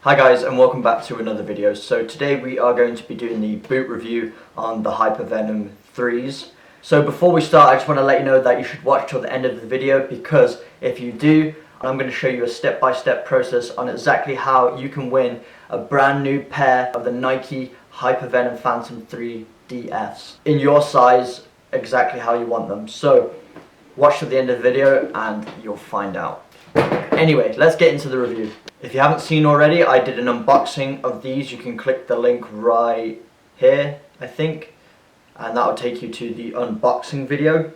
Hi guys, and welcome back to another video. So today we are going to be doing the boot review on the Hypervenom 3s. So before we start, I just want to let you know that you should watch till the end of the video, because if you do, I'm going to show you a step-by-step process on exactly how you can win a brand new pair of the Nike Hypervenom Phantom 3 DFs in your size, exactly how you want them. So watch till the end of the video and you'll find out. Anyway, let's get into the review. If you haven't seen already, I did an unboxing of these. You can click the link right here, I think, and that will take you to the unboxing video.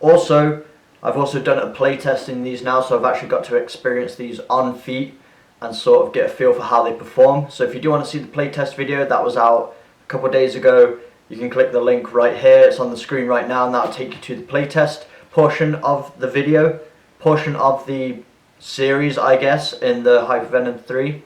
Also, I've also done a playtest in these now, so I've actually got to experience these on feet and sort of get a feel for how they perform. So if you do want to see the playtest video, that was out a couple of days ago. You can click the link right here. It's on the screen right now, and that will take you to the playtest portion of the video, portion of the series, I guess, in the Hypervenom 3.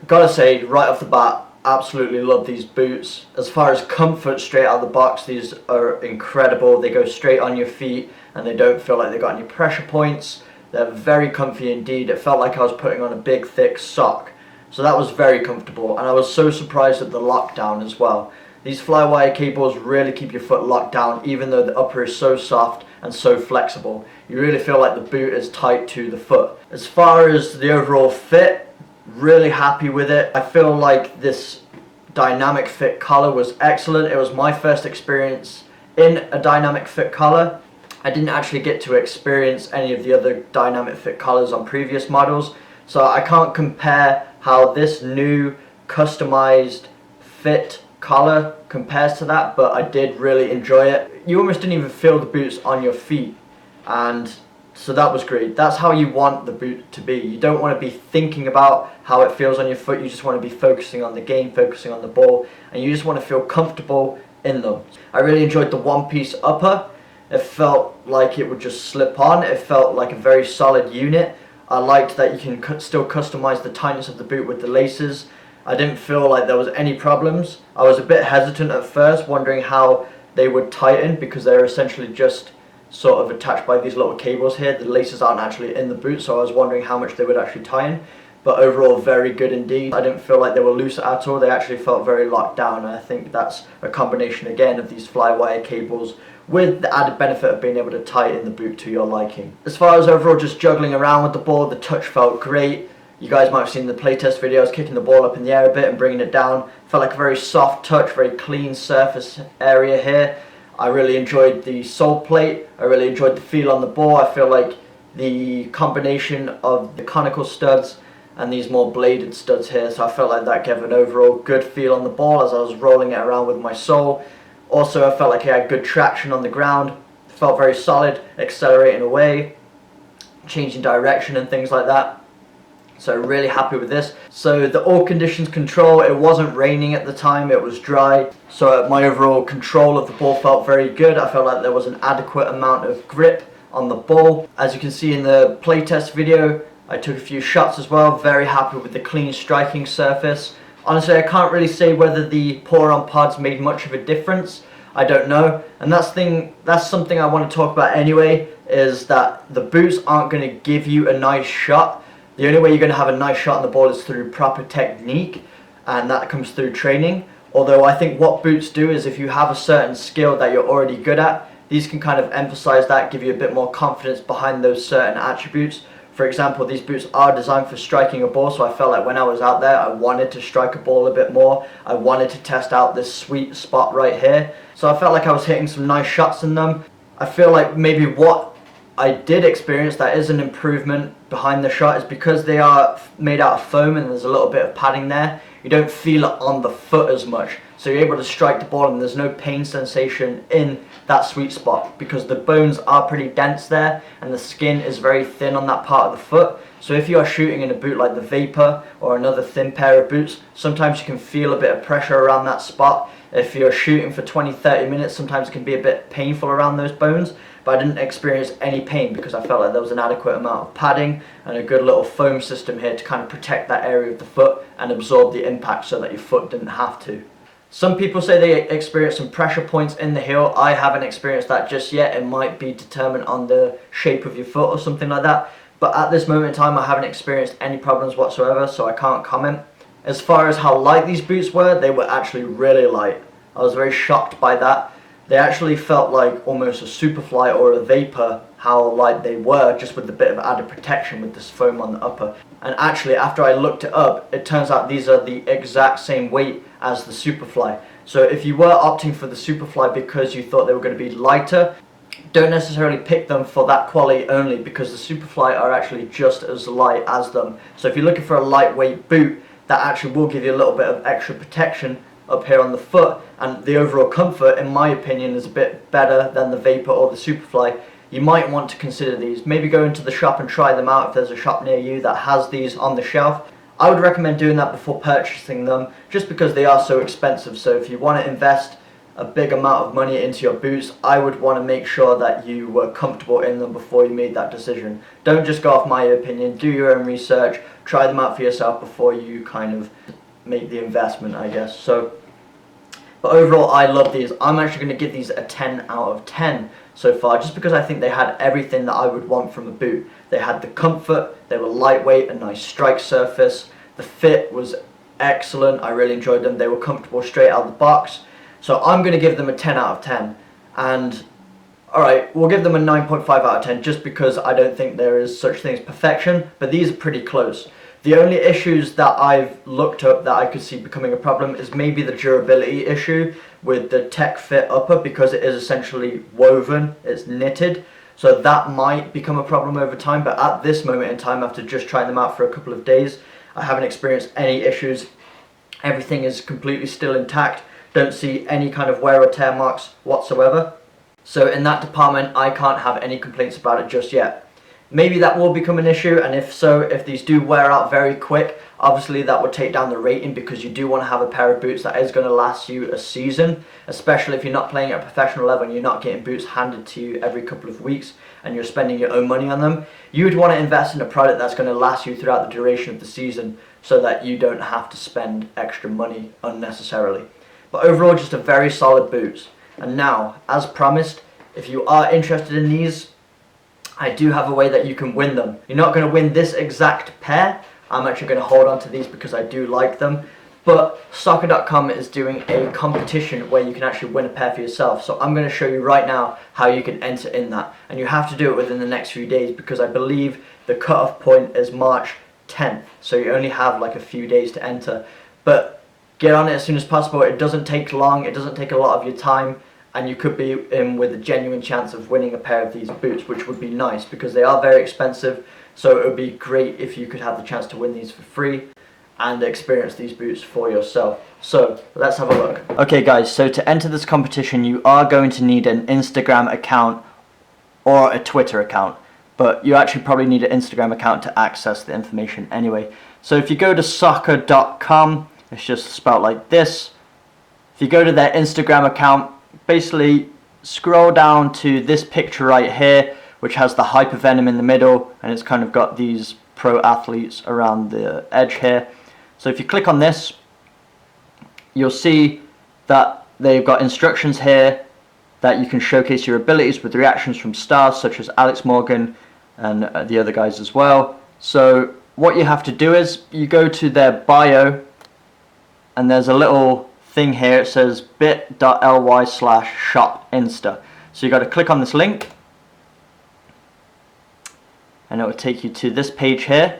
Gotta say, right off the bat, absolutely love these boots. As far as comfort straight out of the box, these are incredible. They go straight on your feet and they don't feel like they've got any pressure points. They're very comfy indeed. It felt like I was putting on a big thick sock. So that was very comfortable, and I was so surprised at the lockdown as well. These flywire cables really keep your foot locked down, even though the upper is so soft and so flexible. You really feel like the boot is tight to the foot. As far as the overall fit, really happy with it. I feel like this dynamic fit color was excellent. It was my first experience in a dynamic fit color. I didn't actually get to experience any of the other dynamic fit colors on previous models, so I can't compare how this new customized fit collar compares to that, but I did really enjoy it. You almost didn't even feel the boots on your feet, and so that was great. That's how you want the boot to be. You don't want to be thinking about how it feels on your foot. You just want to be focusing on the game, focusing on the ball, and you just want to feel comfortable in them. I really enjoyed the one-piece upper. It felt like it would just slip on. It felt like a very solid unit. I liked that you can still customize the tightness of the boot with the laces. I didn't feel like there was any problems. I was a bit hesitant at first, wondering how they would tighten, because they're essentially just sort of attached by these little cables here. The laces aren't actually in the boot, so I was wondering how much they would actually tighten. But overall, very good indeed. I didn't feel like they were loose at all. They actually felt very locked down, and I think that's a combination again of these flywire cables with the added benefit of being able to tighten the boot to your liking. As far as overall just juggling around with the ball, the touch felt great. You guys might have seen the playtest videos, kicking the ball up in the air a bit and bringing it down. Felt like a very soft touch, very clean surface area here. I really enjoyed the sole plate. I really enjoyed the feel on the ball. I feel like the combination of the conical studs and these more bladed studs here, so I felt like that gave an overall good feel on the ball as I was rolling it around with my sole. Also, I felt like it had good traction on the ground. It felt very solid, accelerating away, changing direction and things like that. So really happy with this. So the all conditions control, it wasn't raining at the time, it was dry. So my overall control of the ball felt very good. I felt like there was an adequate amount of grip on the ball. As you can see in the playtest video, I took a few shots as well. Very happy with the clean striking surface. Honestly, I can't really say whether the pour-on pods made much of a difference. I don't know. And that's something I want to talk about anyway, is that the boots aren't going to give you a nice shot. The only way you're going to have a nice shot on the ball is through proper technique, and that comes through training. Although I think what boots do is, if you have a certain skill that you're already good at, these can kind of emphasize that, give you a bit more confidence behind those certain attributes. For example, these boots are designed for striking a ball, so I felt like when I was out there, I wanted to strike a ball a bit more. I wanted to test out this sweet spot right here. So I felt like I was hitting some nice shots in them. I feel like maybe what I did experience that is an improvement behind the shot is because they are made out of foam and there's a little bit of padding there. You don't feel it on the foot as much, so you're able to strike the ball and there's no pain sensation in that sweet spot, because the bones are pretty dense there and the skin is very thin on that part of the foot. So if you are shooting in a boot like the Vapor or another thin pair of boots, sometimes you can feel a bit of pressure around that spot. If you're shooting for 20-30 minutes, sometimes it can be a bit painful around those bones, but I didn't experience any pain because I felt like there was an adequate amount of padding and a good little foam system here to kind of protect that area of the foot and absorb the impact so that your foot didn't have to. Some people say they experience some pressure points in the heel. I haven't experienced that just yet. It might be determined on the shape of your foot or something like that. But at this moment in time, I haven't experienced any problems whatsoever, so I can't comment. As far as how light these boots were, they were actually really light. I was very shocked by that. They actually felt like almost a Superfly or a Vapor, how light they were, just with a bit of added protection with this foam on the upper. And actually, after I looked it up, it turns out these are the exact same weight as the Superfly. So if you were opting for the Superfly because you thought they were going to be lighter, don't necessarily pick them for that quality only, because the Superfly are actually just as light as them. So if you're looking for a lightweight boot, that actually will give you a little bit of extra protection up here on the foot, and the overall comfort, in my opinion, is a bit better than the Vapor or the Superfly. You might want to consider these. Maybe go into the shop and try them out if there's a shop near you that has these on the shelf. I would recommend doing that before purchasing them, just because they are so expensive. So if you want to invest a big amount of money into your boots, I would want to make sure that you were comfortable in them before you made that decision. Don't just go off my opinion, do your own research, try them out for yourself before you kind of make the investment, I guess. But overall, I love these. I'm actually going to give these a 10 out of 10 so far, just because I think they had everything that I would want from a boot. They had the comfort, they were lightweight, a nice strike surface, the fit was excellent, I really enjoyed them, they were comfortable straight out of the box. So I'm going to give them a 10 out of 10. And alright, we'll give them a 9.5 out of 10 just because I don't think there is such thing as perfection, but these are pretty close. The only issues that I've looked up that I could see becoming a problem is maybe the durability issue with the Tech Fit upper, because it is essentially woven, it's knitted. So that might become a problem over time, but at this moment in time, after just trying them out for a couple of days, I haven't experienced any issues. Everything is completely still intact. Don't see any kind of wear or tear marks whatsoever. So in that department, I can't have any complaints about it just yet. Maybe that will become an issue, and if so, if these do wear out very quick, obviously that would take down the rating, because you do want to have a pair of boots that is going to last you a season, especially if you're not playing at a professional level and you're not getting boots handed to you every couple of weeks and you're spending your own money on them. You would want to invest in a product that's going to last you throughout the duration of the season, so that you don't have to spend extra money unnecessarily. But overall, just a very solid boots. And now, as promised, if you are interested in these, I do have a way that you can win them. You're not going to win this exact pair. I'm actually going to hold on to these because I do like them. But soccer.com is doing a competition where you can actually win a pair for yourself. So I'm going to show you right now how you can enter in that. And you have to do it within the next few days, because I believe the cutoff point is March 10th. So you only have like a few days to enter. But get on it as soon as possible. It doesn't take long. It doesn't take a lot of your time. And you could be in with a genuine chance of winning a pair of these boots, which would be nice because they are very expensive. So it would be great if you could have the chance to win these for free and experience these boots for yourself. So let's have a look. Okay guys, so to enter this competition, you are going to need an Instagram account or a Twitter account, but you actually probably need an Instagram account to access the information anyway. So if you go to soccer.com, it's just spelled like this. If you go to their Instagram account, basically scroll down to this picture right here, which has the Hypervenom in the middle, and it's kind of got these pro athletes around the edge here. So if you click on this, you'll see that they've got instructions here that you can showcase your abilities with reactions from stars such as Alex Morgan and the other guys as well. So what you have to do is you go to their bio, and there's a little thing here. It says bit.ly/shopinsta. So you got to click on this link, and it will take you to this page here.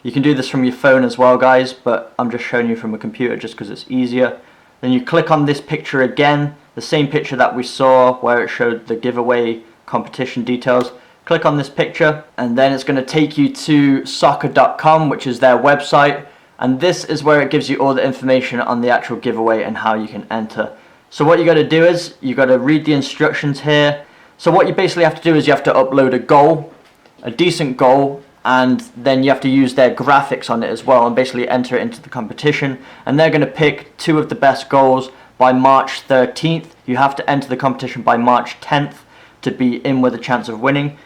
You can do this from your phone as well, guys, but I'm just showing you from a computer just because it's easier. Then you click on this picture again, the same picture that we saw where it showed the giveaway competition details. Click on this picture, and then it's going to take you to soccer.com, which is their website. And this is where it gives you all the information on the actual giveaway and how you can enter. So what you got to do is you got to read the instructions here. So what you basically have to do is you have to upload a goal, a decent goal, and then you have to use their graphics on it as well and basically enter it into the competition. And they're going to pick 2 of the best goals by March 13th. You have to enter the competition by March 10th to be in with a chance of winning.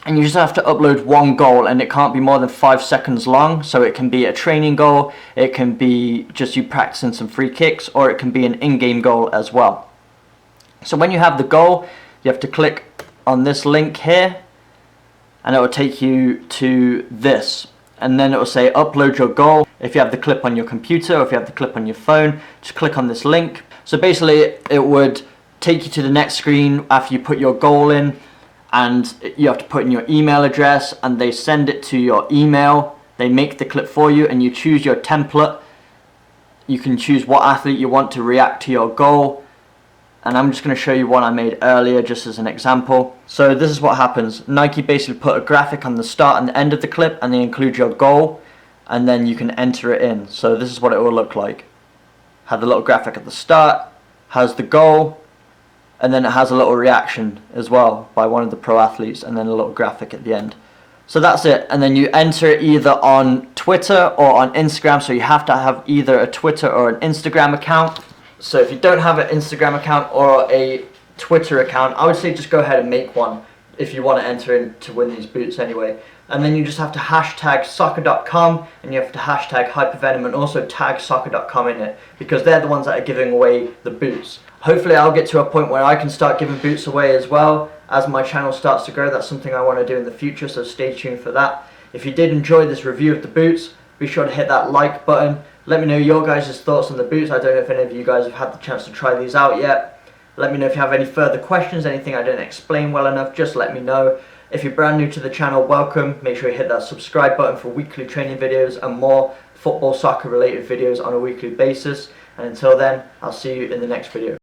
And you just have to upload 1 goal, and it can't be more than 5 seconds long. So it can be a training goal, it can be just you practicing some free kicks, or it can be an in-game goal as well. So when you have the goal, you have to click on this link here, and it will take you to this. And then it will say upload your goal. If you have the clip on your computer or if you have the clip on your phone, just click on this link. So basically it would take you to the next screen after you put your goal in, and you have to put in your email address and they send it to your email. They make the clip for you and you choose your template. You can choose what athlete you want to react to your goal, and I'm just going to show you one I made earlier just as an example. So this is what happens. Nike basically put a graphic on the start and the end of the clip, and they include your goal, and then you can enter it in. So this is what it will look like. Have the little graphic at the start, has the goal, and then it has a little reaction as well by one of the pro athletes, and then a little graphic at the end. So that's it, and then you enter it either on Twitter or on Instagram, so you have to have either a Twitter or an Instagram account. So if you don't have an Instagram account or a Twitter account, I would say just go ahead and make one if you want to enter in to win these boots anyway. And then you just have to hashtag soccer.com, and you have to hashtag Hypervenom and also tag soccer.com in it, because they're the ones that are giving away the boots. Hopefully I'll get to a point where I can start giving boots away as well as my channel starts to grow. That's something I want to do in the future, so stay tuned for that. If you did enjoy this review of the boots, be sure to hit that like button. Let me know your guys' thoughts on the boots. I don't know if any of you guys have had the chance to try these out yet. Let me know if you have any further questions, anything I didn't explain well enough, just let me know. If you're brand new to the channel, welcome. Make sure you hit that subscribe button for weekly training videos and more football, soccer related videos on a weekly basis. And until then, I'll see you in the next video.